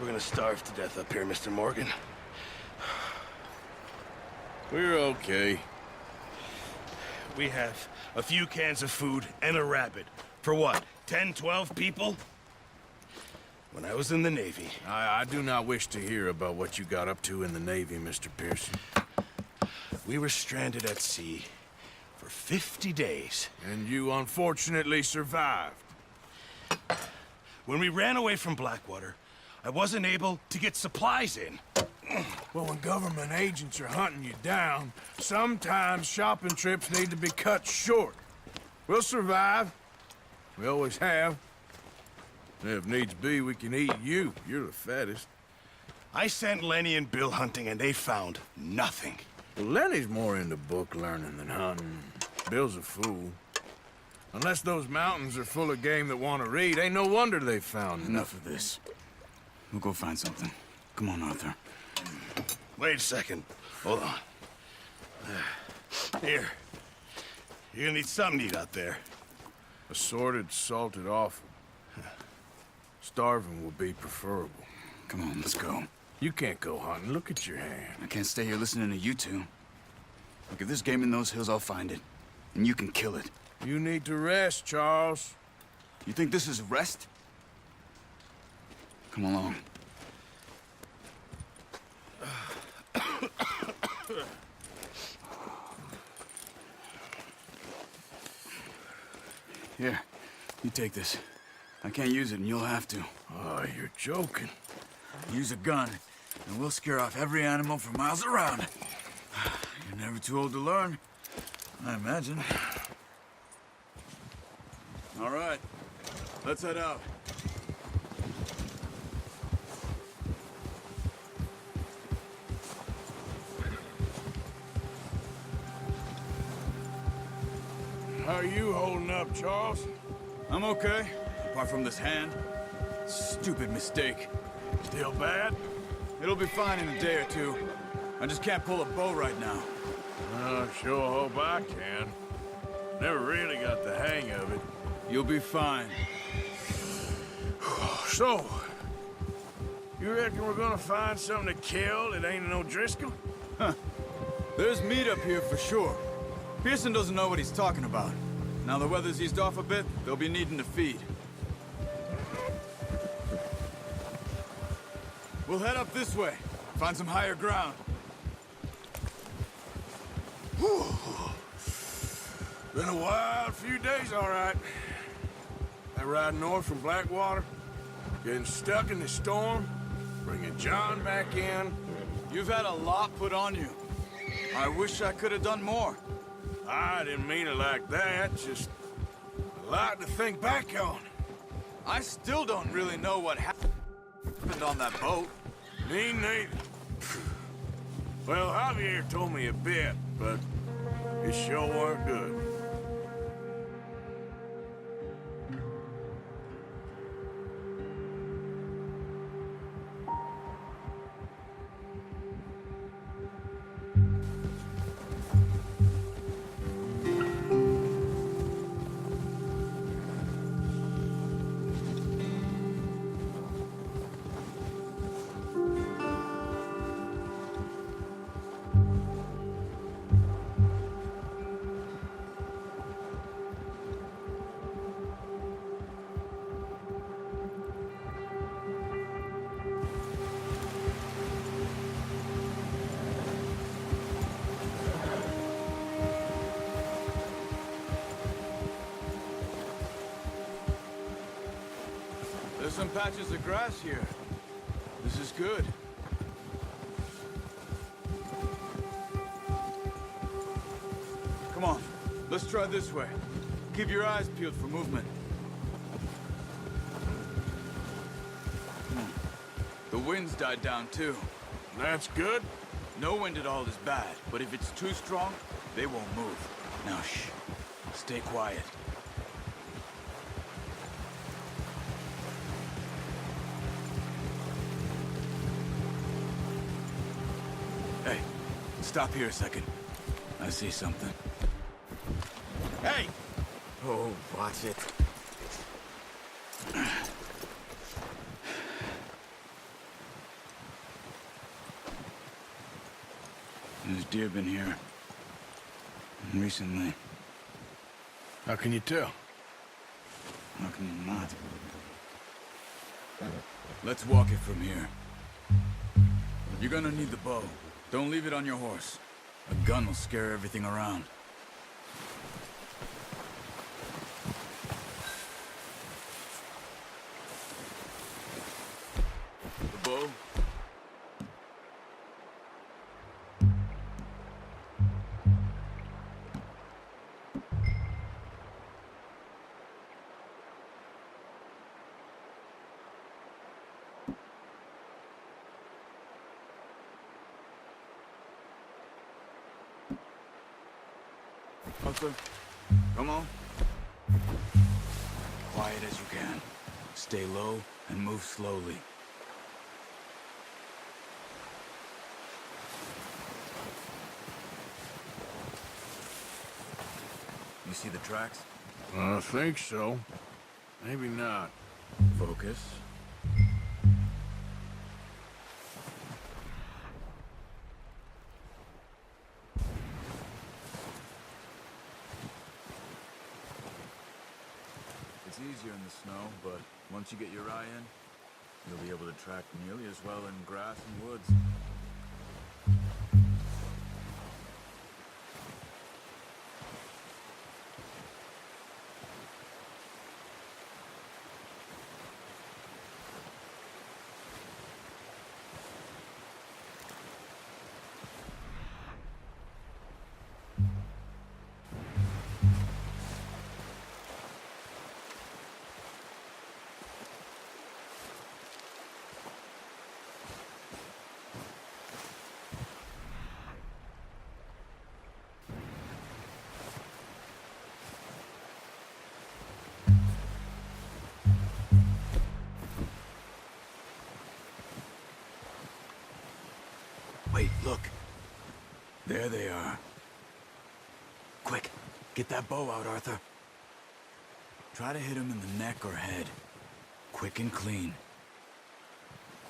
We're gonna starve to death up here, Mr. Morgan. We're okay. We have a few cans of food and a rabbit. For what, 10, 12 people? When I was in the Navy... I do not wish to hear about what you got up to in the Navy, Mr. Pearson. We were stranded at sea for 50 days. And you unfortunately survived. When we ran away from Blackwater, I wasn't able to get supplies in. Well, when government agents are hunting you down, sometimes shopping trips need to be cut short. We'll survive. We always have. And if needs be, we can eat you. You're the fattest. I sent Lenny and Bill hunting, and they found nothing. Well, Lenny's more into book learning than hunting. Bill's a fool. Unless those mountains are full of game that want to read, ain't no wonder they found Enough of this. We'll go find something. Come on, Arthur. Wait a second. Hold on. Here. You're gonna need something to eat out there. Assorted, salted offal. Starving will be preferable. Come on, let's go. You can't go hunting. Look at your hand. I can't stay here listening to you two. Look, if there's game in those hills, I'll find it. And you can kill it. You need to rest, Charles. You think this is rest? Come along. Here, you take this. I can't use it, and you'll have to. Oh, you're joking. Use a gun, and we'll scare off every animal for miles around. You're never too old to learn, I imagine. All right, let's head out. How are you holding up, Charles? I'm okay, apart from this hand. Stupid mistake. Still bad? It'll be fine in a day or two. I just can't pull a bow right now. Sure hope I can. Never really got the hang of it. You'll be fine. So, you reckon we're gonna find something to kill that ain't no Driscoll? There's meat up here for sure. Pearson doesn't know what he's talking about. Now the weather's eased off a bit, they'll be needing to feed. We'll head up this way. Find some higher ground. Whew. Been a wild few days, all right. That ride north from Blackwater, getting stuck in the storm, bringing John back in. You've had a lot put on you. I wish I could have done more. I didn't mean it like that, just a lot to think back on. I still don't really know what happened on that boat. Me neither. Well, Javier told me a bit, but it sure weren't good. There's some patches of grass here. This is good. Come on, let's try this way. Keep your eyes peeled for movement. The wind's died down too. That's good. No wind at all is bad, but if it's too strong, they won't move. Now shh, stay quiet. Hey, stop here a second. I see something. Hey! Oh, watch it. deer been here. And recently. How can you tell? How can you not? Let's walk it from here. You're gonna need the bow. Don't leave it on your horse. A gun will scare everything around. The bow. Arthur, come on. Quiet as you can. Stay low and move slowly. You see the tracks? I think so. Maybe not. Focus. It's easier in the snow, but once you get your eye in, you'll be able to track nearly as well in grass and woods. Wait, look. There they are. Quick, get that bow out, Arthur. Try to hit him in the neck or head. Quick and clean.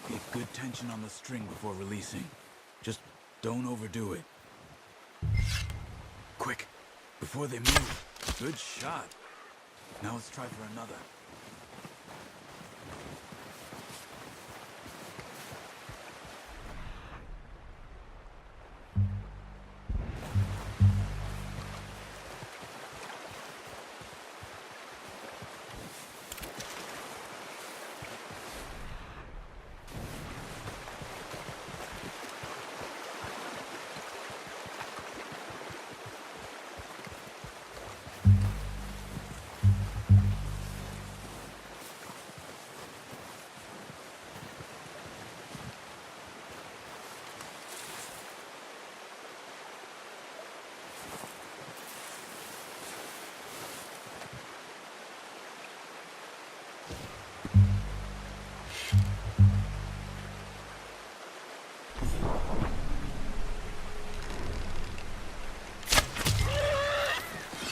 Get good tension on the string before releasing. Just don't overdo it. Quick, before they move. Good shot. Now let's try for another.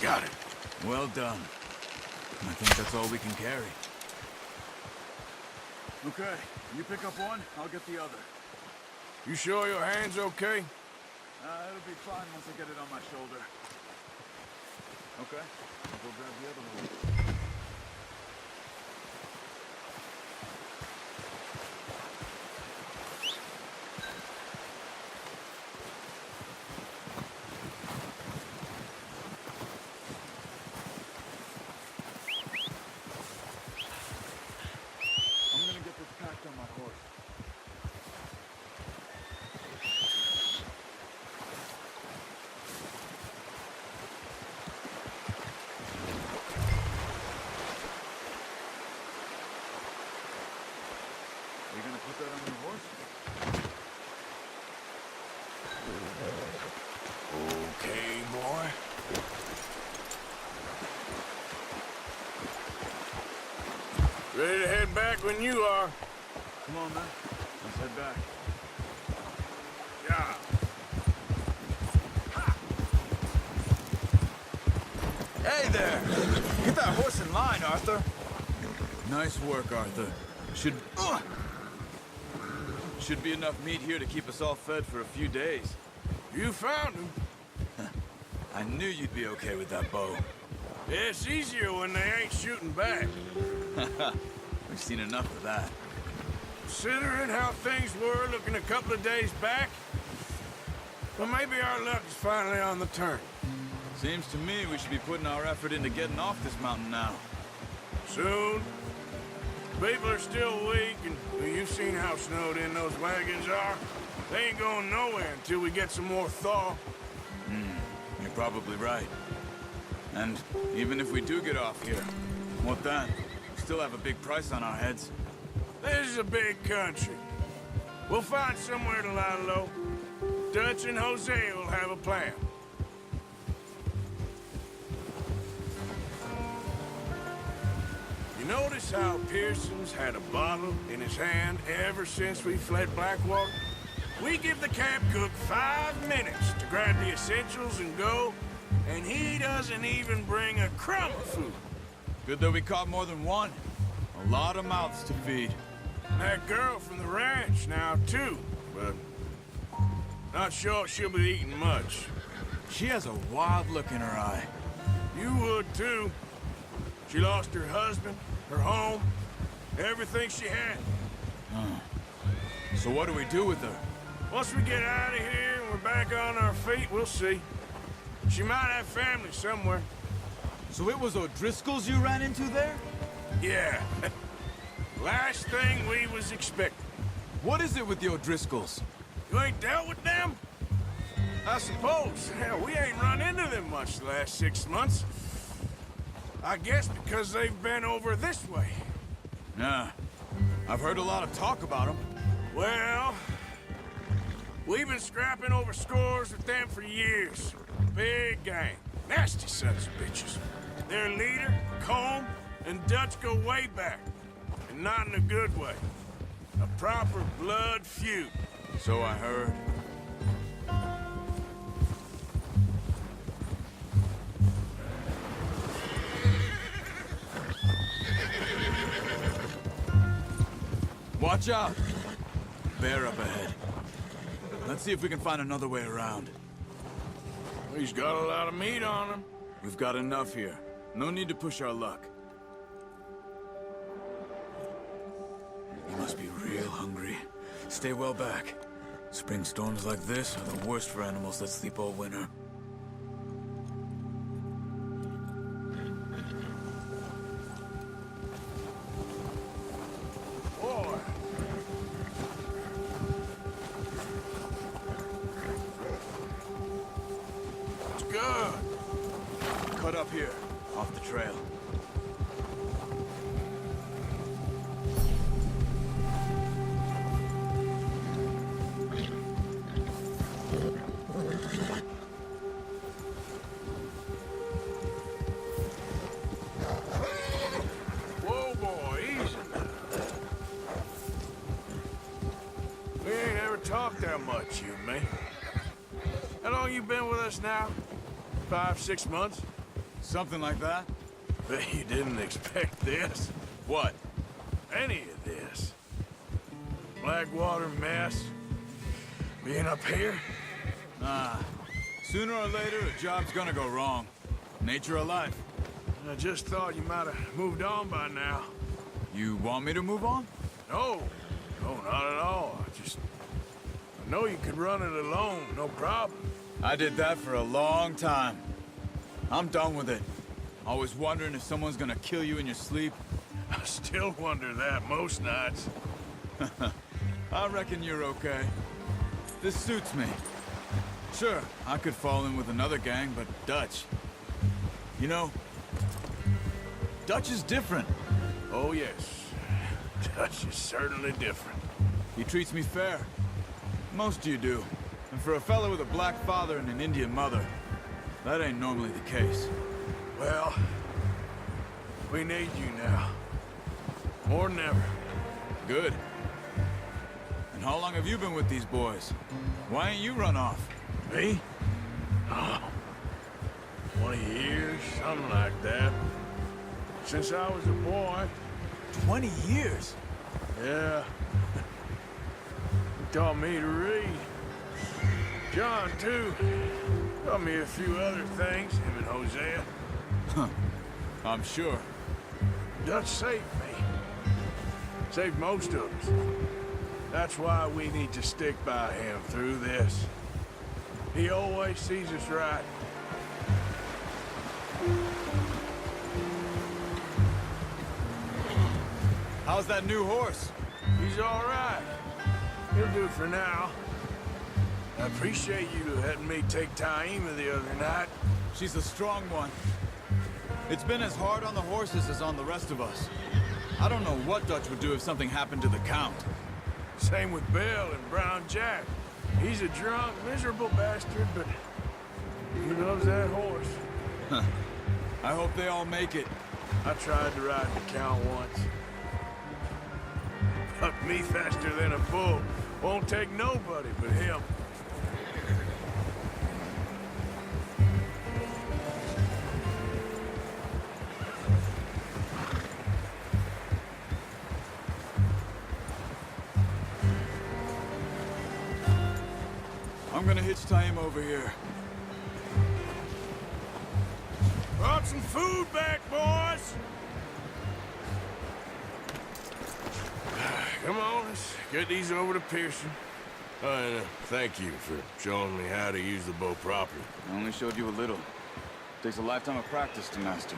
Got it. Well done. I think that's all we can carry. Okay, you pick up one, I'll get the other. You sure your hand's okay? It'll be fine once I get it on my shoulder. Okay, I'll go grab the other one. I'm gonna get this packed on my horse. Are you gonna put that on your horse? Okay, boy. Ready to head back when you are. Come on, man. Let's head back. Yeah. Hey there! Get that horse in line, Arthur. Nice work, Arthur. Should be enough meat here to keep us all fed for a few days. You found him. I knew you'd be okay with that bow. It's easier when they ain't shooting back. We've seen enough of that. Considering how things were looking a couple of days back, well, maybe our luck is finally on the turn. Seems to me we should be putting our effort into getting off this mountain now. Soon. People are still weak, and well, you've seen how snowed in those wagons are. They ain't going nowhere until we get some more thaw. You're probably right. And even if we do get off here, what then? We still have a big price on our heads. This is a big country. We'll find somewhere to lie low. Dutch and Hosea will have a plan. You notice how Pearson's had a bottle in his hand ever since we fled Blackwater? We give the camp cook 5 minutes to grab the essentials and go, and he doesn't even bring a crumb of food. Good that we caught more than one. A lot of mouths to feed. That girl from the ranch now, too, but not sure she'll be eating much. She has a wild look in her eye. You would, too. She lost her husband, her home, everything she had. So what do we do with her? Once we get out of here and we're back on our feet, we'll see. She might have family somewhere. So it was O'Driscoll's you ran into there? Yeah. Last thing we was expecting. What is it with the O'Driscolls? You ain't dealt with them? I suppose. Hell, we ain't run into them much the last 6 months. I guess because they've been over this way. Yeah. I've heard a lot of talk about them. Well, we've been scrapping over scores with them for years. Big gang. Nasty sons of bitches. Their leader, Colm, and Dutch go way back. And not in a good way. A proper blood feud. So I heard. Watch out! Bear up ahead. Let's see if we can find another way around. He's got a lot of meat on him. We've got enough here. No need to push our luck. You must be real hungry. Stay well back. Spring storms like this are the worst for animals that sleep all winter. Boy. It's good. Cut up here, off the trail. Whoa, boy, easy. We ain't ever talked that much, you and me. How long you been with us now? 5, 6 months? Something like that? Bet you didn't expect this. What? Any of this. Blackwater mess. Being up here? Sooner or later, a job's gonna go wrong. Nature of life. I just thought you might have moved on by now. You want me to move on? No, not at all. I know you could run it alone, no problem. I did that for a long time. I'm done with it. Always wondering if someone's gonna kill you in your sleep. I still wonder that most nights. I reckon you're okay. This suits me. Sure, I could fall in with another gang, but Dutch... You know, Dutch is different. Oh, yes. Dutch is certainly different. He treats me fair. Most of you do. And for a fella with a black father and an Indian mother, that ain't normally the case. Well, we need you now. More than ever. Good. And how long have you been with these boys? Why ain't you run off? Me? Oh, 20 years, something like that. Since I was a boy. 20 years? Yeah. He taught me to read. John, too. Taught me a few other things, him and Hosea. I'm sure. Dutch saved me. Saved most of us. That's why we need to stick by him through this. He always sees us right. How's that new horse? He's all right. He'll do for now. I appreciate you letting me take Taima the other night. She's a strong one. It's been as hard on the horses as on the rest of us. I don't know what Dutch would do if something happened to the Count. Same with Bill and Brown Jack. He's a drunk, miserable bastard, but he loves that horse. I hope they all make it. I tried to ride the Count once. Bucked me faster than a bull. Won't take nobody but him. I'm gonna hitch Taima over here. Brought some food back, boys! Come on, let's get these over to Pearson. And thank you for showing me how to use the bow properly. I only showed you a little. Takes a lifetime of practice to master.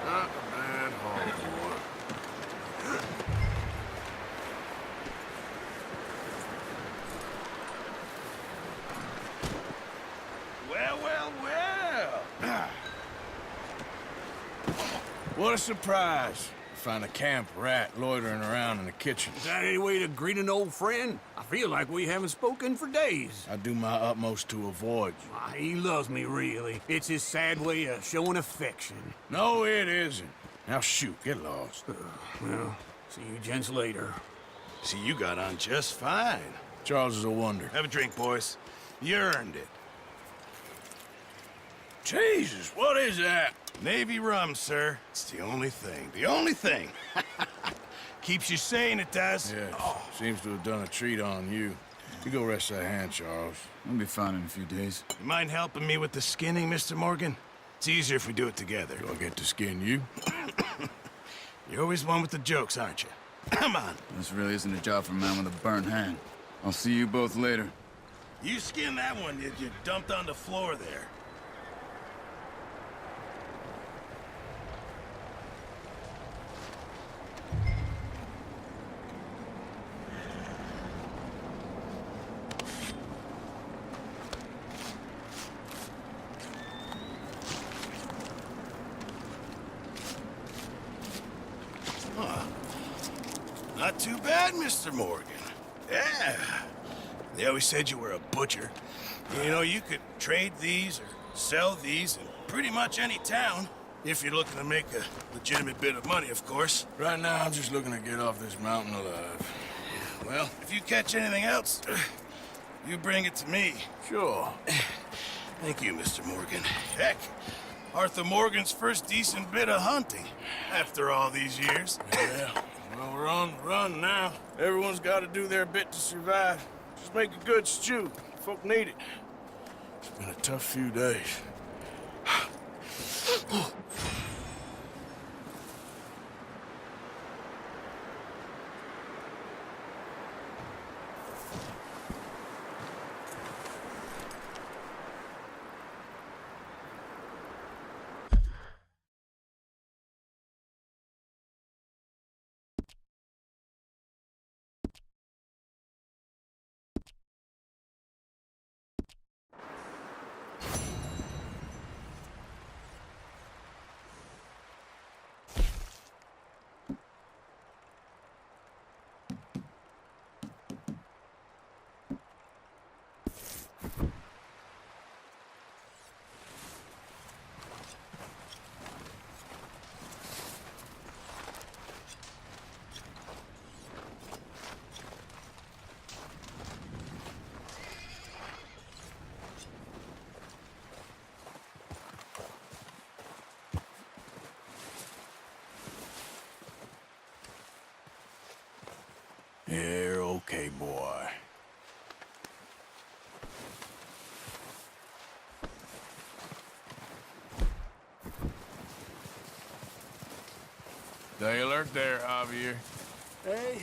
Not a bad haul, boy. Well, well, well. What a surprise. Find a camp rat loitering around in the kitchen. Is that any way to greet an old friend? I feel like we haven't spoken for days. I do my utmost to avoid you. Ah, he loves me, really. It's his sad way of showing affection. No, it isn't. Now shoot, get lost. Well, see you gents later. See, you got on just fine. Charles is a wonder. Have a drink, boys. You earned it. Jesus, what is that? Navy rum, sir. It's the only thing. The only thing. Keeps you sane, it does. Yes, seems to have done a treat on you. You go rest that hand, Charles. I'll be fine in a few days. You mind helping me with the skinning, Mr. Morgan? It's easier if we do it together. Do I get to skin you? You're always one with the jokes, aren't you? Come on. This really isn't a job for a man with a burnt hand. I'll see you both later. You skin that one you dumped on the floor there. Not too bad, Mr. Morgan. Yeah. They always said you were a butcher. You know, you could trade these or sell these in pretty much any town. If you're looking to make a legitimate bit of money, of course. Right now, I'm just looking to get off this mountain alive. Well, if you catch anything else, you bring it to me. Sure. Thank you, Mr. Morgan. Heck, Arthur Morgan's first decent bit of hunting after all these years. Yeah. Well, we're on the run now. Everyone's got to do their bit to survive. Just make a good stew. Folk need it. It's been a tough few days. Okay, boy. Stay alert there, Javier. Hey,